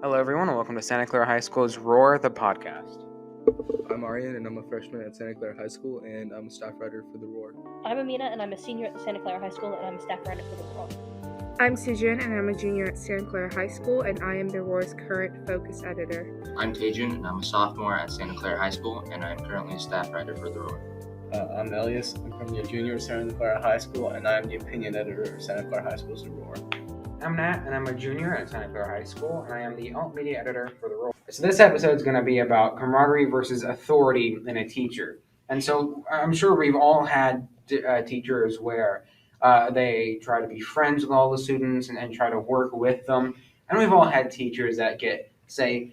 Hello, everyone, and welcome to Santa Clara High School's Roar, the podcast. I'm Aaryan, and I'm a freshman at Santa Clara High School, and I'm a staff writer for The Roar. I'm Aminah, and I'm a senior at Santa Clara High School, and I'm a staff writer for The Roar. I'm Sujan, and I'm a junior at Santa Clara High School, and I am The Roar's current focus editor. I'm Tajun, and I'm a sophomore at Santa Clara High School, and I am currently a staff writer for The Roar. I'm Elias. I'm currently a junior at Santa Clara High School, and I'm the opinion editor of Santa Clara High School's The Roar. I'm Nat, and I'm a junior at Santa Clara High School, and I am the alt media editor for The Roar. So this episode is going to be about camaraderie versus authority in a teacher. And so I'm sure we've all had teachers where they try to be friends with all the students and try to work with them. And we've all had teachers that get, say,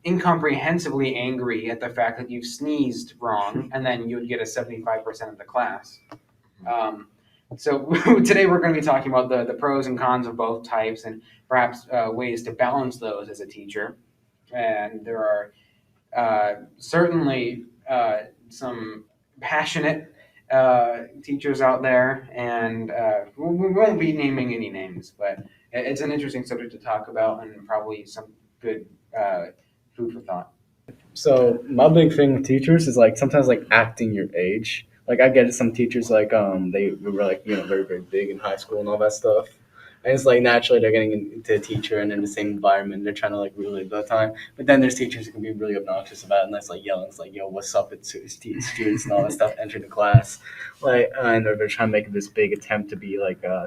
incomprehensibly angry at the fact that you've sneezed wrong, and then you would get a 75% of the class. So today we're going to be talking about the pros and cons of both types and perhaps ways to balance those as a teacher. And there are certainly some passionate teachers out there, and we won't be naming any names, but it's an interesting subject to talk about and probably some good food for thought. So my big thing with teachers is sometimes acting your age. I get it, some teachers they were very, very big in high school and all that stuff. And it's naturally they're getting into a teacher and in the same environment, they're trying to relive that time. But then there's teachers who can be really obnoxious about it, and that's yelling, it's yo, what's up with students and all that stuff, enter the class. And they're trying to make this big attempt to be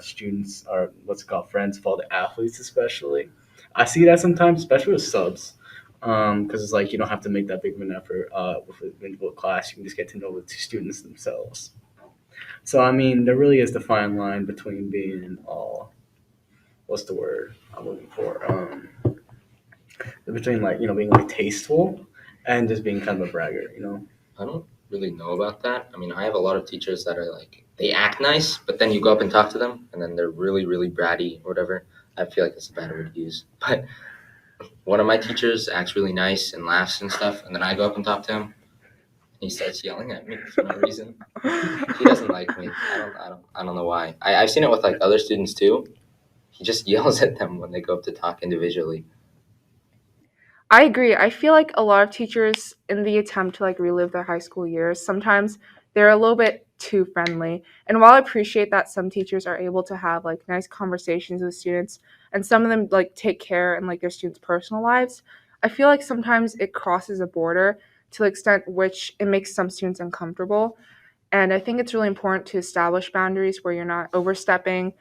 students or what's it called, friends for all the athletes especially. I see that sometimes, especially with subs. Because it's you don't have to make that big of an effort with an individual class. You can just get to know the students themselves. So I mean, there really is the fine line between being what's the word I'm looking for? Between being tasteful and just being kind of a braggart. I don't really know about that. I mean, I have a lot of teachers that are they act nice, but then you go up and talk to them, and then they're really, really bratty or whatever. I feel like that's a bad word to use. But one of my teachers acts really nice and laughs and stuff, and then I go up and talk to him, and he starts yelling at me for no reason. He doesn't like me. I don't know why. I've seen it with other students too. He just yells at them when they go up to talk individually. I agree. I feel like a lot of teachers, in the attempt to relive their high school years, sometimes they're a little bit too friendly. And while I appreciate that some teachers are able to have nice conversations with students, and some of them take care in their students' personal lives, I feel like sometimes it crosses a border to the extent which it makes some students uncomfortable. And I think it's really important to establish boundaries where you're not overstepping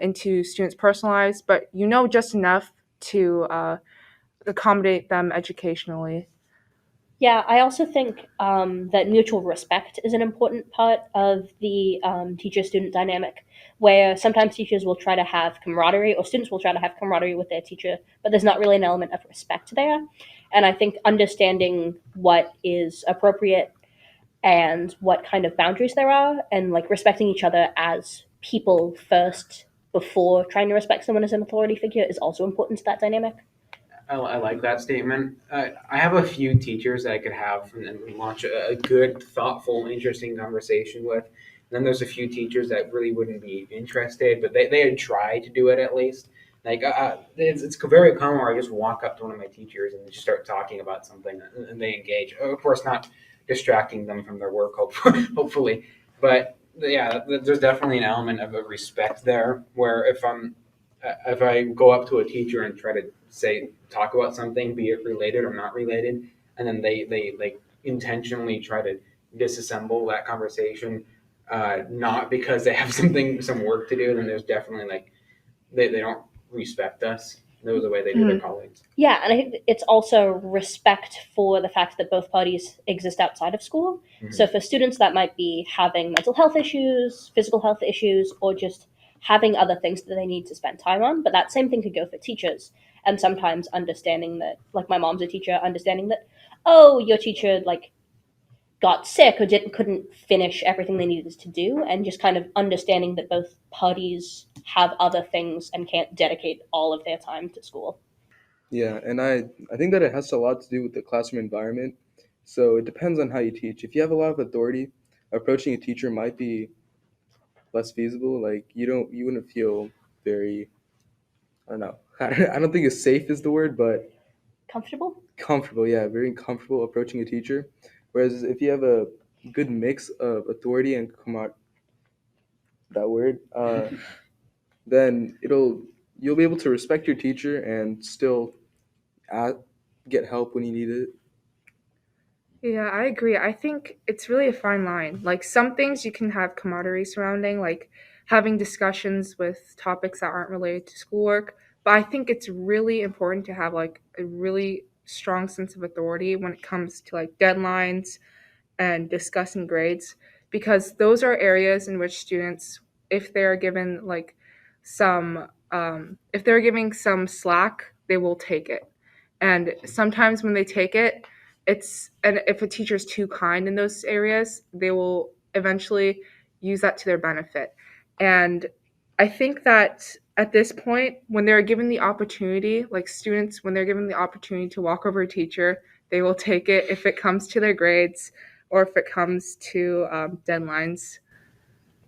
into students' personal lives, but just enough to accommodate them educationally. Yeah, I also think that mutual respect is an important part of the teacher-student dynamic, where sometimes teachers will try to have camaraderie, or students will try to have camaraderie with their teacher, but there's not really an element of respect there. And I think understanding what is appropriate and what kind of boundaries there are, and respecting each other as people first before trying to respect someone as an authority figure is also important to that dynamic. I like that statement. I have a few teachers that I could have and launch a good, thoughtful, interesting conversation with. And then there's a few teachers that really wouldn't be interested, but they had tried to do it at least. It's very common where I just walk up to one of my teachers and just start talking about something, and they engage. Of course, not distracting them from their work, hopefully. But yeah, there's definitely an element of respect there. Where if I go up to a teacher and try to talk about something, be it related or not related, and then they intentionally try to disassemble that conversation, not because they have some work to do, then there's definitely they don't respect us. That was the way they do their colleagues. Yeah, and I think it's also respect for the fact that both parties exist outside of school. Mm-hmm. So for students that might be having mental health issues, physical health issues, or just having other things that they need to spend time on, but that same thing could go for teachers. And sometimes understanding that, my mom's a teacher, understanding that, oh, your teacher got sick or couldn't finish everything they needed to do, and just kind of understanding that both parties have other things and can't dedicate all of their time to school. Yeah, and I think that it has a lot to do with the classroom environment. So it depends on how you teach. If you have a lot of authority, approaching a teacher might be less feasible. You wouldn't feel very, I don't know. I don't think it's safe is the word, but Comfortable? comfortable. Yeah, very comfortable approaching a teacher. Whereas if you have a good mix of authority and that word, then you'll be able to respect your teacher and still at, get help when you need it. Yeah, I agree. I think it's really a fine line. Like some things you can have camaraderie surrounding, like having discussions with topics that aren't related to schoolwork. But I think it's really important to have like a really strong sense of authority when it comes to like deadlines and discussing grades, because those are areas in which students, if they're given like if they're giving some slack, they will take it. And sometimes when they take it, and if a teacher's too kind in those areas, they will eventually use that to their benefit. And I think that at this point, when they're given the opportunity, like students, when they're given the opportunity to walk over a teacher, they will take it if it comes to their grades or if it comes to deadlines.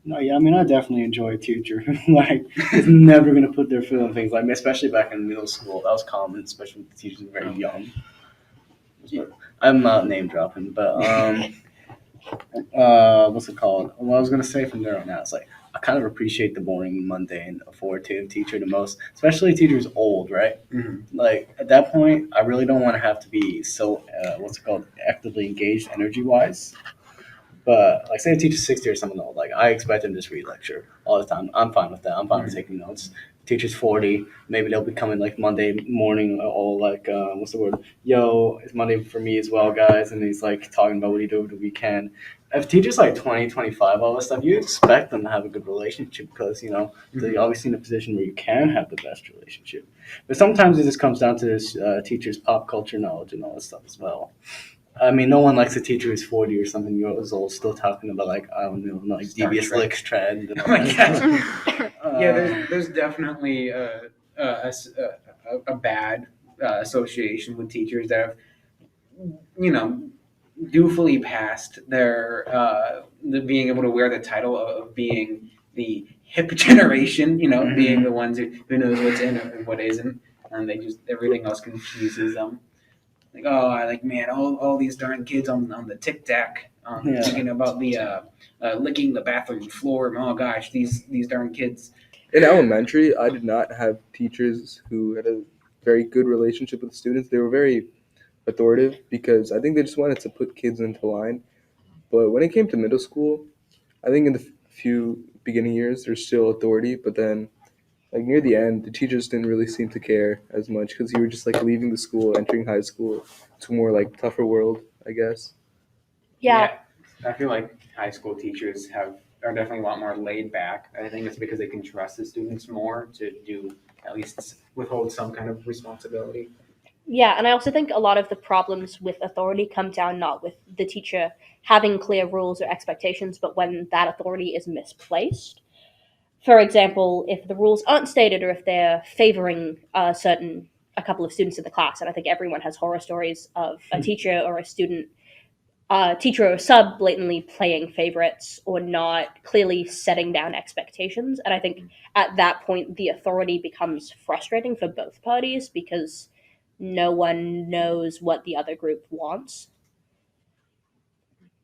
No, yeah, I mean, I definitely enjoy a teacher. Like, it's never gonna put their foot on things. Like, especially back in middle school, that was common, especially with the teachers were very young. I'm not name dropping, but what's it called? What I was gonna say from there on out is like I kind of appreciate the boring, mundane, authoritative teacher the most, especially a teacher who's old, right? Mm-hmm. Like at that point, I really don't want to have to be so what's it called, actively engaged energy wise. But like, say a teacher's 60 or something old, like I expect them to just read lecture all the time. I'm fine with that. I'm fine with taking notes. Teacher's 40, maybe they'll be coming like Monday morning, all like what's the word? Yo, it's Monday for me as well, guys. And he's like talking about what he did over the weekend. If teachers like 20, 25, all this stuff, you expect them to have a good relationship because they're obviously in a position where you can have the best relationship. But sometimes it just comes down to this teacher's pop culture knowledge and all this stuff as well. I mean, no one likes a teacher who's 40 or something years old still talking about, like, I don't know, like Star devious Trek. licks trend. And Oh all my that gosh. stuff. Yeah, there's definitely a bad association with teachers that have, you know, dutifully passed their being able to wear the title of being the hip generation, being the ones who knows what's in and what isn't, and they just everything else confuses them. Like, oh, I like, man, all these darn kids on the tic tac, Yeah. thinking about the licking the bathroom floor. Oh gosh, these darn kids. In elementary, I did not have teachers who had a very good relationship with students. They were very authoritative because I think they just wanted to put kids into line. But when it came to middle school, I think in the few beginning years, there's still authority, but then like near the end, the teachers didn't really seem to care as much because you were just like leaving the school, entering high school to a more like tougher world, I guess. Yeah. I feel like high school teachers are definitely a lot more laid back. I think it's because they can trust the students more to do at least withhold some kind of responsibility. Yeah, and I also think a lot of the problems with authority come down not with the teacher having clear rules or expectations, but when that authority is misplaced. For example, if the rules aren't stated or if they're favoring a couple of students in the class, and I think everyone has horror stories of a teacher or a student, teacher or sub blatantly playing favorites or not clearly setting down expectations. And I think at that point, the authority becomes frustrating for both parties because no one knows what the other group wants.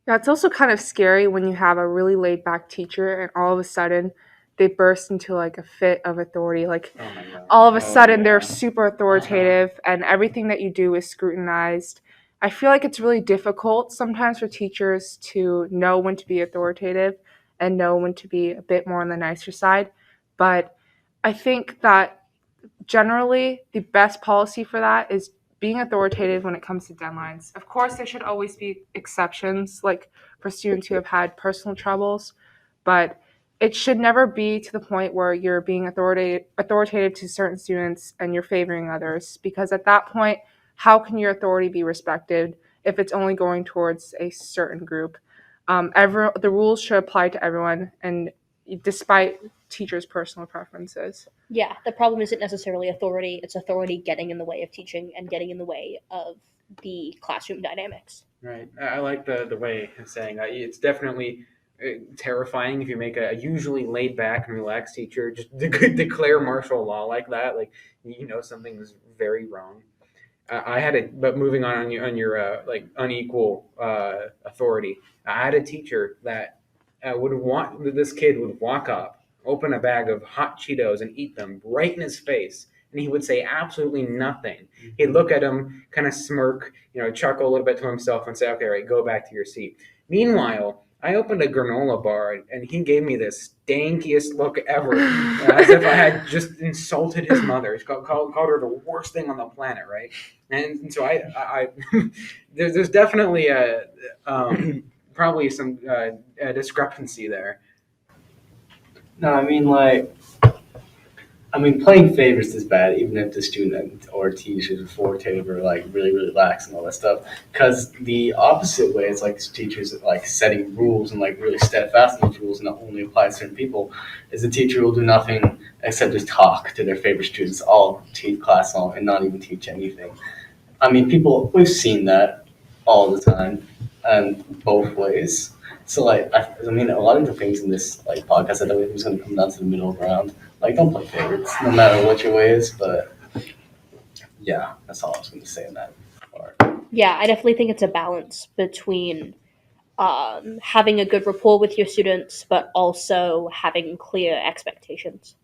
Yeah, it's also kind of scary when you have a really laid back teacher and all of a sudden they burst into like a fit of authority. Like Oh my god. all of a sudden yeah. they're super authoritative and everything that you do is scrutinized. I feel like it's really difficult sometimes for teachers to know when to be authoritative and know when to be a bit more on the nicer side. But I think that generally the best policy for that is being authoritative when it comes to deadlines. Of course, there should always be exceptions, like for students who have had personal troubles, but it should never be to the point where you're being authoritative to certain students and you're favoring others, because at that point, how can your authority be respected if it's only going towards a certain group? The rules should apply to everyone, and despite teachers' personal preferences. Yeah, the problem isn't necessarily authority, it's authority getting in the way of teaching and getting in the way of the classroom dynamics. Right. I like the way of saying that. It's definitely terrifying if you make a usually laid back and relaxed teacher just declare martial law like that. Like something is very wrong. I had it, but moving on your like unequal authority. I had a teacher that would want this kid would walk up, open a bag of hot Cheetos, and eat them right in his face, and he would say absolutely nothing. He'd look at him, kind of smirk, chuckle a little bit to himself, and say, "Okay, all right, go back to your seat." Meanwhile, I opened a granola bar, and he gave me the stankiest look ever, as if I had just insulted his mother. He called her the worst thing on the planet, right? And so I there's definitely probably some a discrepancy there. No, playing favorites is bad, even if the student or teacher is authoritative or like really, really lax and all that stuff. Because the opposite way is like teachers like setting rules and like really steadfast in those rules and not only apply to certain people. Is the teacher will do nothing except just talk to their favorite students all teach class long and not even teach anything. We've seen that all the time, and both ways. So, a lot of the things in this podcast, I don't think is going to come down to the middle ground. Like, don't play favorites, no matter what your way is. But yeah, that's all I was going to say in that part. Yeah, I definitely think it's a balance between having a good rapport with your students, but also having clear expectations.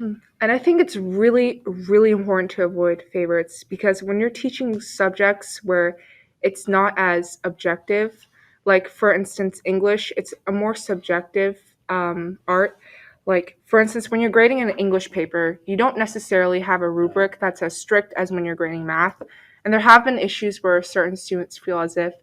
And I think it's really, really important to avoid favorites because when you're teaching subjects where it's not as objective, like for instance, English, it's a more subjective art. Like, for instance, when you're grading an English paper, you don't necessarily have a rubric that's as strict as when you're grading math. And there have been issues where certain students feel as if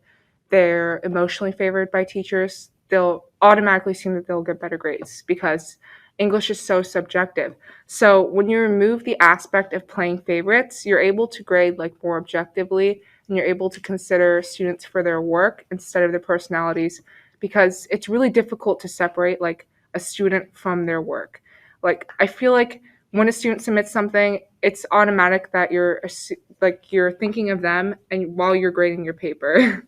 they're emotionally favored by teachers. They'll automatically assume that they'll get better grades because English is so subjective. So when you remove the aspect of playing favorites, you're able to grade like more objectively and you're able to consider students for their work instead of their personalities because it's really difficult to separate like a student from their work. Like I feel like when a student submits something, it's automatic that you're thinking of them and while you're grading your paper.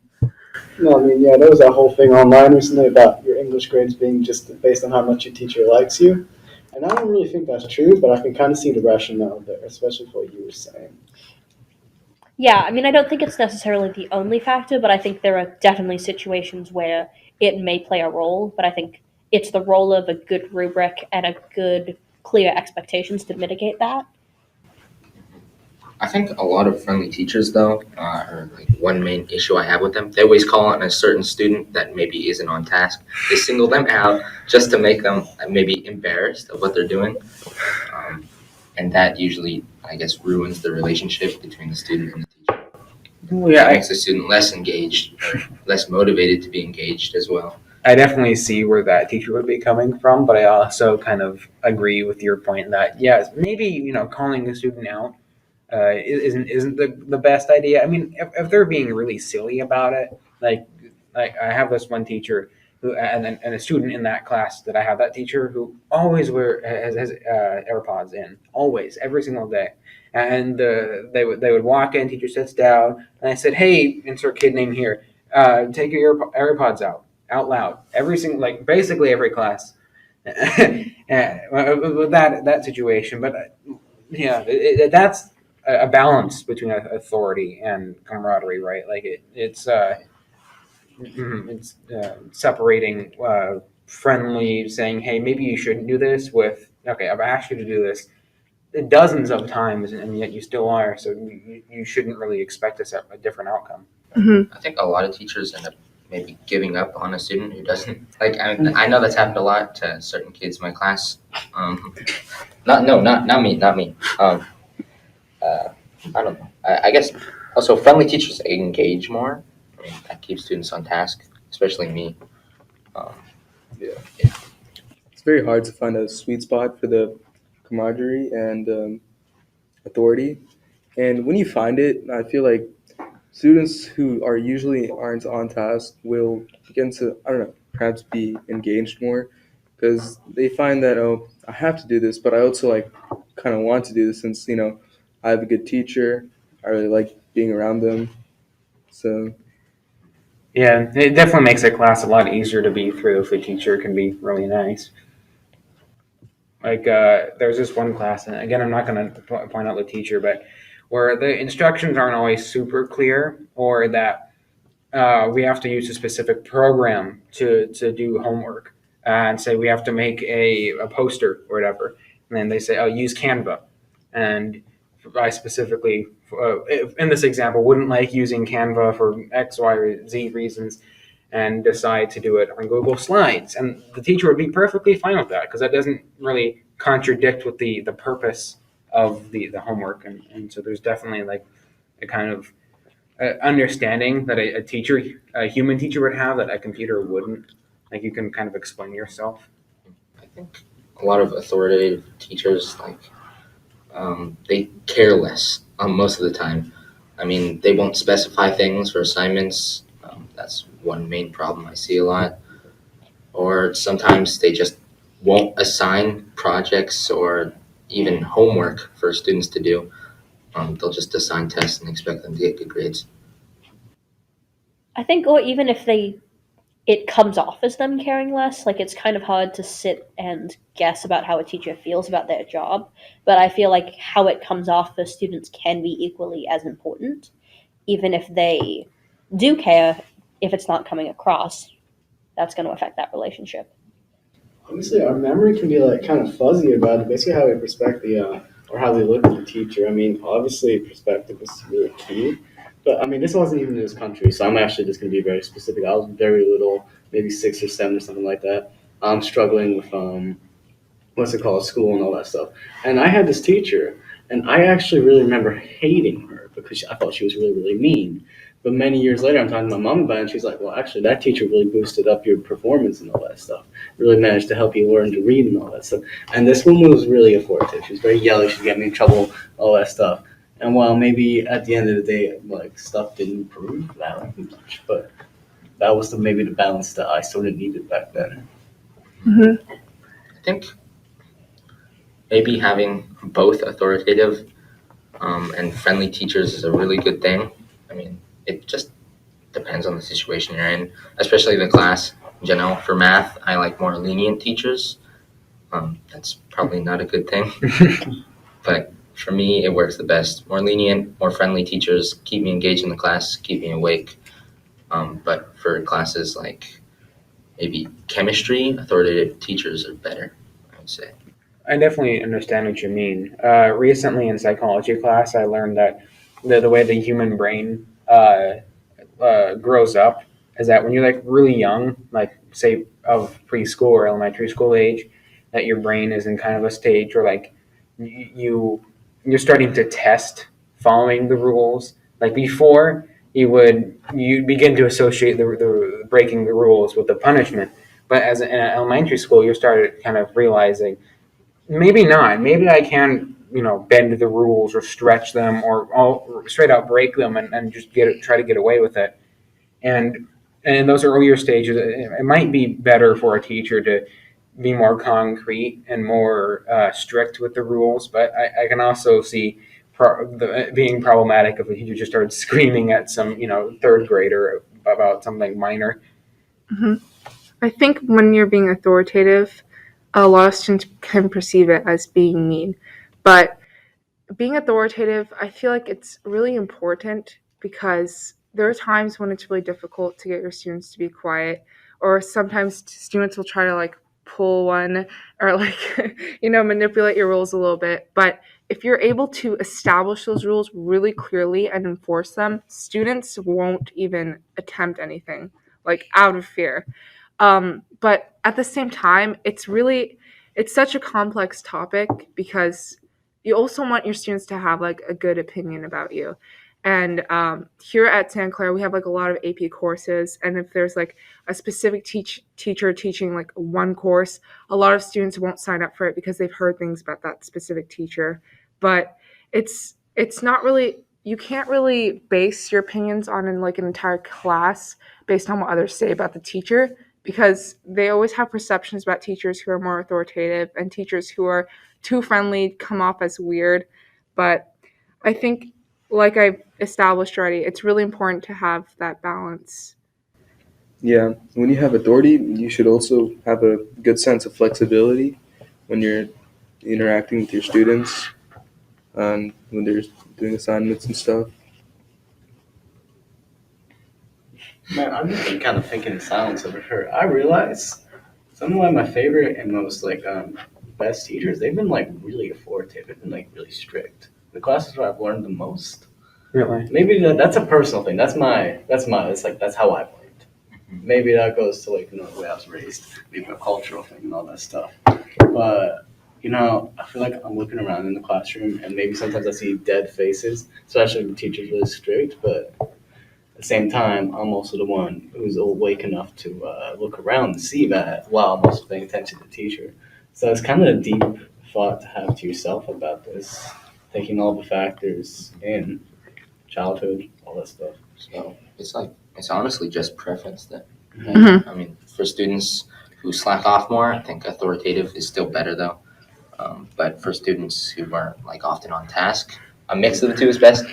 No, yeah, there was that whole thing online recently about your English grades being just based on how much your teacher likes you. And I don't really think that's true, but I can kind of see the rationale there, especially for what you were saying. Yeah, I don't think it's necessarily the only factor, but I think there are definitely situations where it may play a role, but I think it's the role of a good rubric and a good, clear expectations to mitigate that. I think a lot of friendly teachers, though, are like one main issue I have with them. They always call on a certain student that maybe isn't on task. They single them out just to make them maybe embarrassed of what they're doing. And that usually, I guess, ruins the relationship between the student and the teacher. Yeah, It makes the student less engaged or less motivated to be engaged as well. I definitely see where that teacher would be coming from, but I also kind of agree with your point that yes, maybe calling a student out isn't the best idea. If they're being really silly about it, like I have this one teacher who and a student in that class that I have that teacher who always has AirPods in always every single day, and they would walk in, teacher sits down, and I said, hey, insert kid name here, take your AirPods out loud every single basically every class. With that situation, but yeah, that's a balance between authority and camaraderie, right? Like it's separating friendly, saying, "Hey, maybe you shouldn't do this." With, "Okay, I've asked you to do this dozens of times, and yet you still are. So you shouldn't really expect a different outcome." Mm-hmm. I think a lot of teachers end up maybe giving up on a student who doesn't. I know that's happened a lot to certain kids in my class. Not me. I don't know. I guess also friendly teachers engage more. That keeps students on task, especially me. Um, Yeah. It's very hard to find a sweet spot for the camaraderie and authority. And when you find it, I feel like students who are usually aren't on task will begin to, I don't know, perhaps be engaged more because they find that, oh, I have to do this, but I also kind of want to do this since, I have a good teacher. I really like being around them. So Yeah, it definitely makes a class a lot easier to be through if the teacher can be really nice. Like there's this one class, and again, I'm not going to point out the teacher, but where the instructions aren't always super clear, or that we have to use a specific program to do homework, and say we have to make a poster or whatever, and then they say, oh, use Canva, and I specifically, in this example, wouldn't like using Canva for X, Y, or Z reasons, and decide to do it on Google Slides. And the teacher would be perfectly fine with that because that doesn't really contradict with the purpose of the homework. And so there's definitely like a kind of understanding that a teacher, a human teacher would have that a computer wouldn't. Like you can kind of explain yourself. I think a lot of authoritative teachers they care less most of the time. I mean, they won't specify things for assignments. That's one main problem I see a lot. Or sometimes they just won't assign projects or even homework for students to do. They'll just assign tests and expect them to get good grades. I think, or even if it comes off as them caring less, like it's kind of hard to sit and guess about how a teacher feels about their job. But I feel like how it comes off for students can be equally as important, even if they do care. If it's not coming across, that's going to affect that relationship. Honestly, our memory can be like kind of fuzzy about it. Basically, how we respect or how we look at the teacher. I mean, obviously, perspective is really key. But I mean, this wasn't even in this country, so I'm actually just going to be very specific. I was very little, maybe 6 or 7 or something like that. I'm struggling with what's it called, school and all that stuff. And I had this teacher, and I actually really remember hating her because I thought she was really, really mean. But many years later, I'm talking to my mom about it, and she's like, well, actually, that teacher really boosted up your performance and all that stuff. Really managed to help you learn to read and all that stuff. And this woman was really authoritative. She was very yelling. She'd get me in trouble, all that stuff. And while maybe at the end of the day, like, stuff didn't improve that much, but that was maybe the balance that I sort of needed back then. Mm-hmm. I think maybe having both authoritative and friendly teachers is a really good thing. I mean, it just depends on the situation you're in, especially the class in general. For math, I like more lenient teachers. That's probably not a good thing, but for me, it works the best. More lenient, more friendly teachers keep me engaged in the class, keep me awake. But for classes like maybe chemistry, authoritative teachers are better, I would say. I definitely understand what you mean. Recently in psychology class, I learned that the way the human brain grows up is that when you're like really young, like say of preschool or elementary school age, that your brain is in kind of a stage where like you're starting to test following the rules. Like before, you begin to associate the breaking the rules with the punishment. But as in elementary school, you started kind of realizing maybe not. Maybe I can, bend the rules or stretch them or I'll straight out break them and just try to get away with it. And in those earlier stages, it might be better for a teacher to be more concrete and more strict with the rules. But I can also see being problematic if a teacher just started screaming at some, third grader about something minor. Mm-hmm. I think when you're being authoritative, a lot of students can perceive it as being mean. But being authoritative, I feel like it's really important because there are times when it's really difficult to get your students to be quiet, or sometimes students will try to like pull one or like, manipulate your rules a little bit. But if you're able to establish those rules really clearly and enforce them, students won't even attempt anything like out of fear. But at the same time, it's such a complex topic because you also want your students to have like a good opinion about you. And here at Santa Clara, we have like a lot of AP courses, and if there's like a specific teacher teaching like one course, a lot of students won't sign up for it because they've heard things about that specific teacher. But it's not really, you can't really base your opinions on like an entire class based on what others say about the teacher, because they always have perceptions about teachers who are more authoritative and teachers who are too friendly come off as weird. But I think, like I've established already, it's really important to have that balance. Yeah, when you have authority, you should also have a good sense of flexibility when you're interacting with your students and when they're doing assignments and stuff. Man, I've just been kind of thinking in silence over here. I realize some of like my favorite and most best teachers, they've been like really authoritative and like really strict. The classes where I've learned the most. Really? Maybe that's a personal thing. That's how I've learned. Maybe that goes to like the way I was raised, maybe a cultural thing and all that stuff. But I feel like I'm looking around in the classroom and maybe sometimes I see dead faces, especially when the teacher's really strict. But at the same time, I'm also the one who's awake enough to look around and see that while I'm also paying attention to the teacher. So it's kind of a deep thought to have to yourself about this, taking all the factors in childhood, all that stuff. So It's honestly just preference then. Right? Mhm. I mean, for students who slack off more, I think authoritative is still better though. But for students who are like often on task, a mix of the two is best.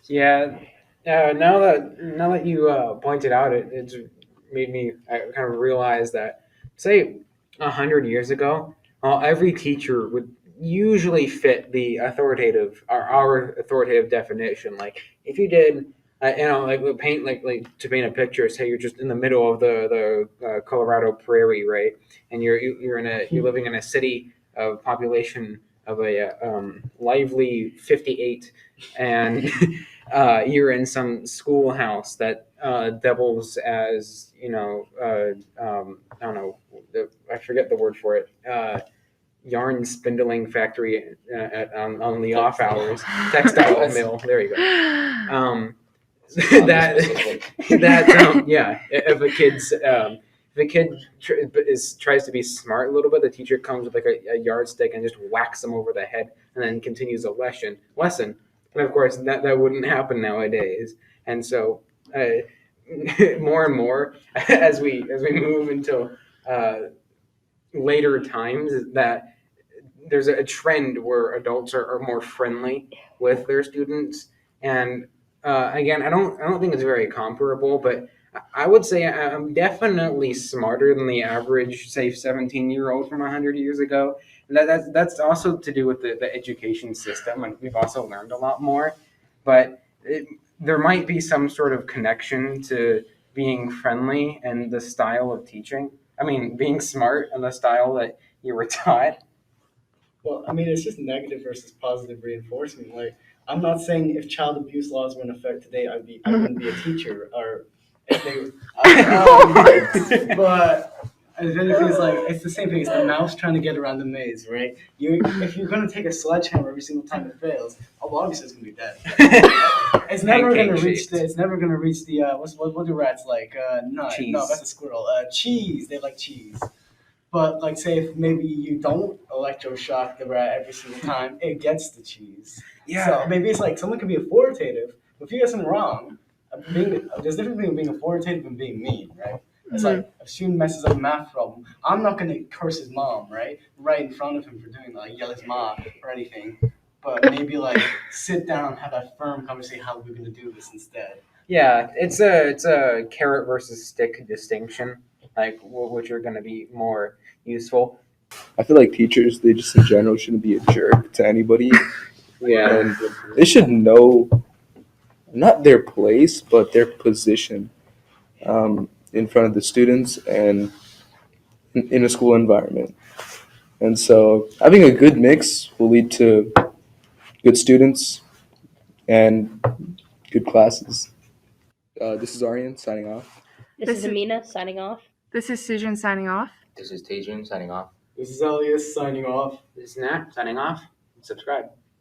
Yeah. Now that you pointed out, it's made me kind of realize that, say, 100 years ago, every teacher would usually fit the authoritative, our authoritative definition. Like if you did, like to paint a picture. Say you're just in the middle of the Colorado prairie, right? And you're living in a city of population of a lively 58, and you're in some schoolhouse that doubles as I don't know, I forget the word for it. Yarn spindling factory on the off hours, textile mill. There you go. That yeah. If a kid tries to be smart a little bit, the teacher comes with like a yardstick and just whacks them over the head, and then continues a lesson. And of course, that wouldn't happen nowadays. And so, more and more as we move into later times, that there's a trend where adults are more friendly with their students. And again, I don't think it's very comparable, but I would say I'm definitely smarter than the average, say, 17-year-old from 100 years ago. And that's also to do with the education system, and we've also learned a lot more. But there might be some sort of connection to being friendly and the style of teaching. I mean, being smart and the style that you were taught. well, I mean, it's just negative versus positive reinforcement. Like, I'm not saying if child abuse laws were in effect today, I wouldn't be a teacher, or if they, but if anything, it's the same thing. It's the mouse trying to get around the maze, right? If you're gonna take a sledgehammer every single time it fails, obviously it's gonna be dead. It's never gonna reach the. It's never gonna reach the. What do rats like? Nut. Cheese. No, that's a squirrel. Cheese. They like cheese. But like, say if maybe you don't electroshock the rat every single time, it gets the cheese. Yeah. So maybe it's like someone can be authoritative, but if you get something wrong, there's a difference between being authoritative and being mean, right? It's like if a student messes up a math problem, I'm not gonna curse his mom, right in front of him for doing that, like yell his mom or anything. But maybe like sit down, have a firm conversation. How are we gonna do this instead? Yeah, it's a carrot versus stick distinction, like which are going to be more useful. I feel like teachers, they just in general shouldn't be a jerk to anybody, Yeah. and they should know not their place but their position in front of the students and in a school environment. And so, having a good mix will lead to good students and good classes. This is Aaryan signing off. This is Aminah signing off. This is Sujan signing off. This is Tajun signing off. This is Elias signing off. This is Nat signing off. Subscribe.